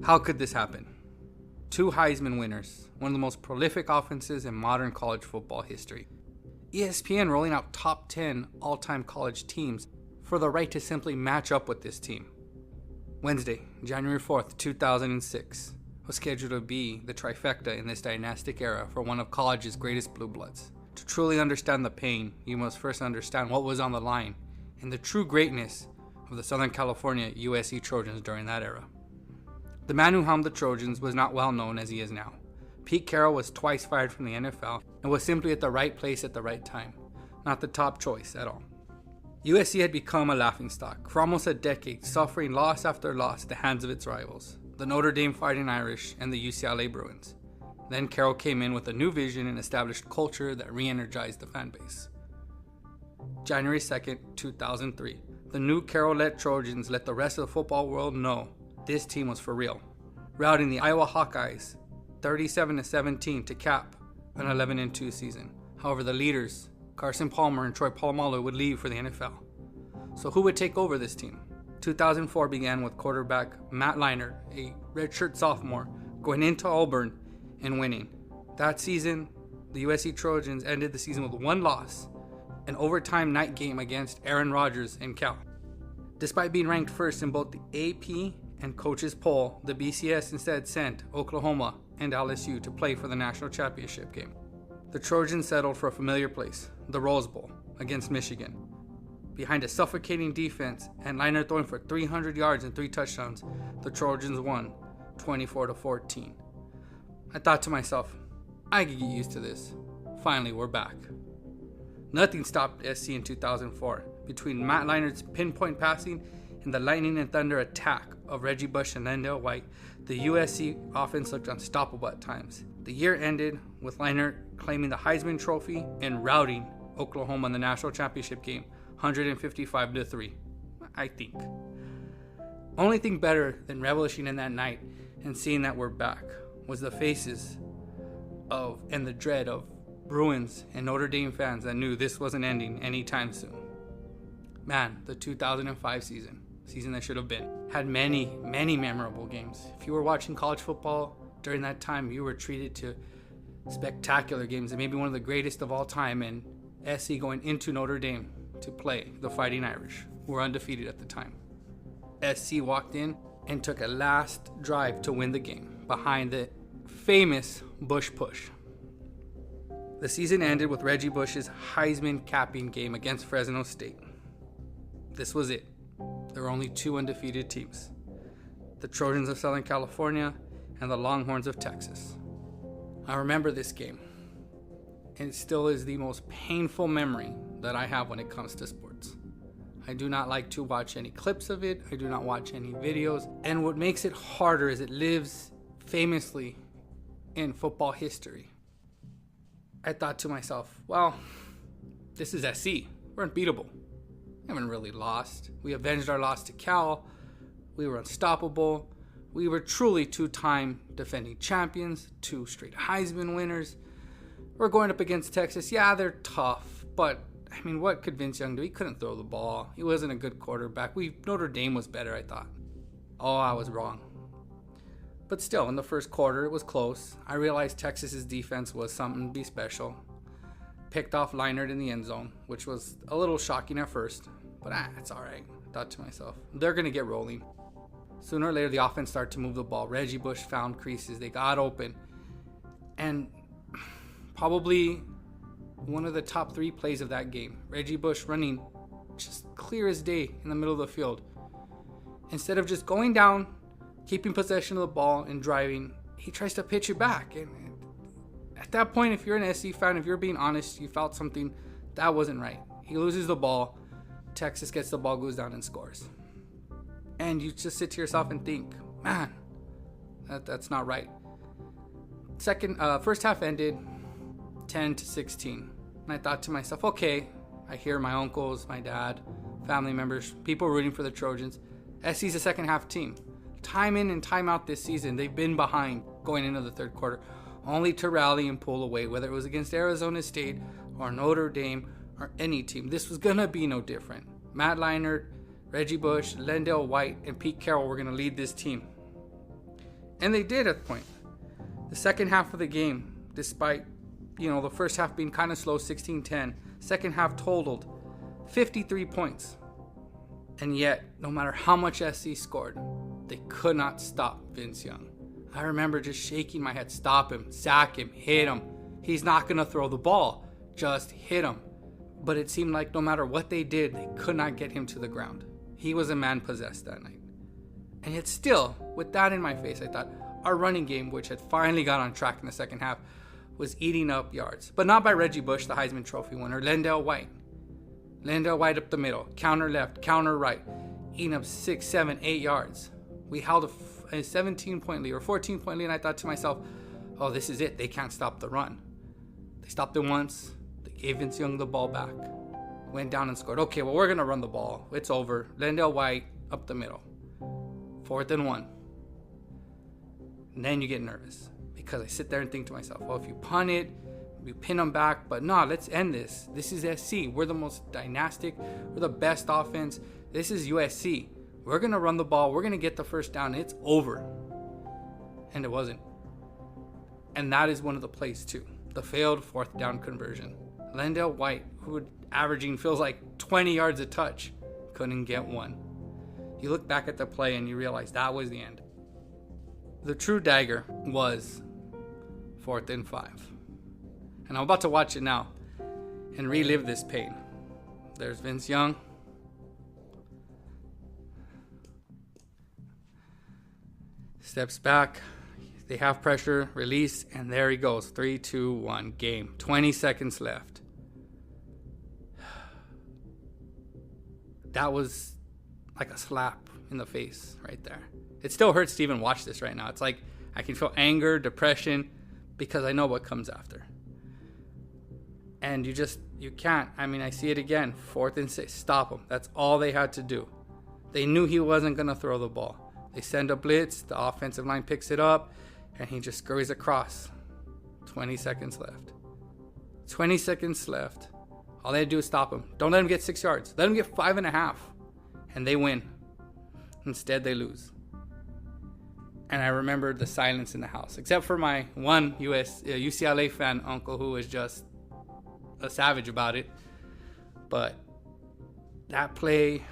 How could this happen? Two Heisman winners, one of the most prolific offenses in modern college football history. ESPN rolling out top 10 all-time college teams for the right to simply match up with this team. Wednesday, January 4th, 2006, was scheduled to be the trifecta in this dynastic era for one of college's greatest blue bloods. To truly understand the pain, you must first understand what was on the line and the true greatness of the Southern California USC Trojans during that era. The man who helmed the Trojans was not well known as he is now. Pete Carroll was twice fired from the NFL and was simply at the right place at the right time, not the top choice at all. USC had become a laughingstock for almost a decade, suffering loss after loss at the hands of its rivals, the Notre Dame Fighting Irish and the UCLA Bruins. Then Carroll came in with a new vision and established culture that re-energized the fan base. January 2nd, 2003, the new Carroll-led Trojans let the rest of the football world know this team was for real, routing the Iowa Hawkeyes 37-17 to cap an 11-2 season. However, the leaders, Carson Palmer and Troy Polamalu, would leave for the NFL. So who would take over this team? 2004 began with quarterback Matt Leinart, a redshirt sophomore, going into Auburn and winning. That season, the USC Trojans ended the season with one loss, an overtime night game against Aaron Rodgers and Cal. Despite being ranked first in both the AP and coaches poll, the BCS instead sent Oklahoma and LSU to play for the national championship game. The Trojans settled for a familiar place, the Rose Bowl, against Michigan. Behind a suffocating defense and Leinart throwing for 300 yards and 3 touchdowns, the Trojans won 24-14. I thought to myself, I could get used to this. Finally, we're back. Nothing stopped SC in 2004. Between Matt Leinart's pinpoint passing and the lightning and thunder attack of Reggie Bush and Lendale White, the USC offense looked unstoppable at times. The year ended with Leinart claiming the Heisman Trophy and routing Oklahoma in the national championship game 155-3, I think. Only thing better than relishing in that night and seeing that we're back was the faces of and the dread of Bruins and Notre Dame fans that knew this wasn't ending anytime soon. Man, the 2005 season that should have been, had many memorable games. If you were watching college football during that time, you were treated to spectacular games, and maybe one of the greatest of all time, and SC going into Notre Dame to play the Fighting Irish, who were undefeated at the time. SC walked in and took a last drive to win the game behind the famous Bush push. The season ended with Reggie Bush's Heisman capping game against Fresno State. This was it. There were only 2 undefeated teams, the Trojans of Southern California and the Longhorns of Texas. I remember this game, and it still is the most painful memory that I have when it comes to sports. I do not like to watch any clips of it. I do not watch any videos. And what makes it harder is it lives famously in football history. I thought to myself, well, this is SC. We're unbeatable. We haven't really lost. We avenged our loss to Cal. We were unstoppable. We were truly 2-time defending champions, 2 straight Heisman winners. We're going up against Texas. Yeah, they're tough, but I mean, what could Vince Young do? He couldn't throw the ball. He wasn't a good quarterback. Notre Dame was better, I thought. Oh, I was wrong. But still, in the first quarter, it was close. I realized Texas's defense was something to be special. Picked off Leinart in the end zone, which was a little shocking at first, but it's all right. I thought to myself, they're going to get rolling. Sooner or later, the offense started to move the ball. Reggie Bush found creases. They got open. And probably one of the top 3 plays of that game, Reggie Bush running just clear as day in the middle of the field. Instead of just going down, keeping possession of the ball and driving, he tries to pitch it back. And at that point, if you're an SC fan, if you're being honest, you felt something that wasn't right. He loses the ball. Texas gets the ball, goes down and scores. And you just sit to yourself and think, man, that's not right. First half ended 10-16. And I thought to myself, okay, I hear my uncles, my dad, family members, people rooting for the Trojans. SC's a second half team. Time in and time out this season, they've been behind going into the third quarter, only to rally and pull away, whether it was against Arizona State or Notre Dame or any team. This was going to be no different. Matt Leinart, Reggie Bush, Lendale White, and Pete Carroll were going to lead this team. And they did at the point. The second half of the game, despite, the first half being kind of slow, 16-10, second half totaled 53 points. And yet, no matter how much SC scored, they could not stop Vince Young. I remember just shaking my head. Stop him, sack him, hit him. He's not going to throw the ball. Just hit him. But it seemed like no matter what they did, they could not get him to the ground. He was a man possessed that night. And yet still, with that in my face, I thought our running game, which had finally got on track in the second half, was eating up yards. But not by Reggie Bush, the Heisman Trophy winner, Lendell White. Lendell White up the middle, counter left, counter right, eating up 6, 7, 8 yards. We held a 17-point lead or 14-point lead, and I thought to myself, oh, this is it. They can't stop the run. They stopped it once. They gave Vince Young the ball back. Went down and scored. Okay, well, we're going to run the ball. It's over. Lendell White up the middle. 4th and 1. And then you get nervous because I sit there and think to myself, well, if you punt it, you pin them back, but no, let's end this. This is SC. We're the most dynastic. We're the best offense. This is USC. We're going to run the ball. We're going to get the first down. It's over. And it wasn't. And that is one of the plays too. The failed 4th down conversion. Lendell White, who averaging feels like 20 yards a touch, couldn't get one. You look back at the play and you realize that was the end. The true dagger was 4th and 5. And I'm about to watch it now and relive this pain. There's Vince Young. Steps back. They have pressure, release, and there he goes. 3, 2, 1, game. 20 seconds left. That was like a slap in the face right there. It still hurts to even watch this right now. It's like I can feel anger, depression, because I know what comes after. And you can't. I mean, I see it again. 4th and 6. Stop him. That's all they had to do. They knew he wasn't going to throw the ball. They send a blitz. The offensive line picks it up. And he just scurries across. 20 seconds left. 20 seconds left. All they do is stop him. Don't let him get 6 yards. Let him get 5.5. And they win. Instead, they lose. And I remember the silence in the house. Except for my one UCLA fan uncle who was just a savage about it. But that play...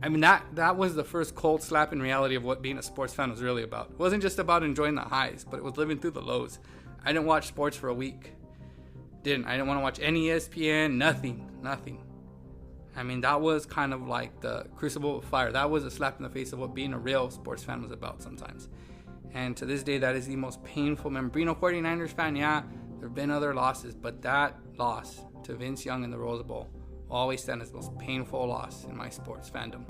I mean, that was the first cold slap in reality of what being a sports fan was really about. It wasn't just about enjoying the highs, but it was living through the lows. I didn't watch sports for a week. I didn't want to watch any ESPN, nothing. I mean, that was kind of like the crucible of fire. That was a slap in the face of what being a real sports fan was about sometimes. And to this day, that is the most painful memory. Being a 49ers fan, yeah, there have been other losses, but that loss to Vince Young in the Rose Bowl will always stand as the most painful loss in my sports fandom.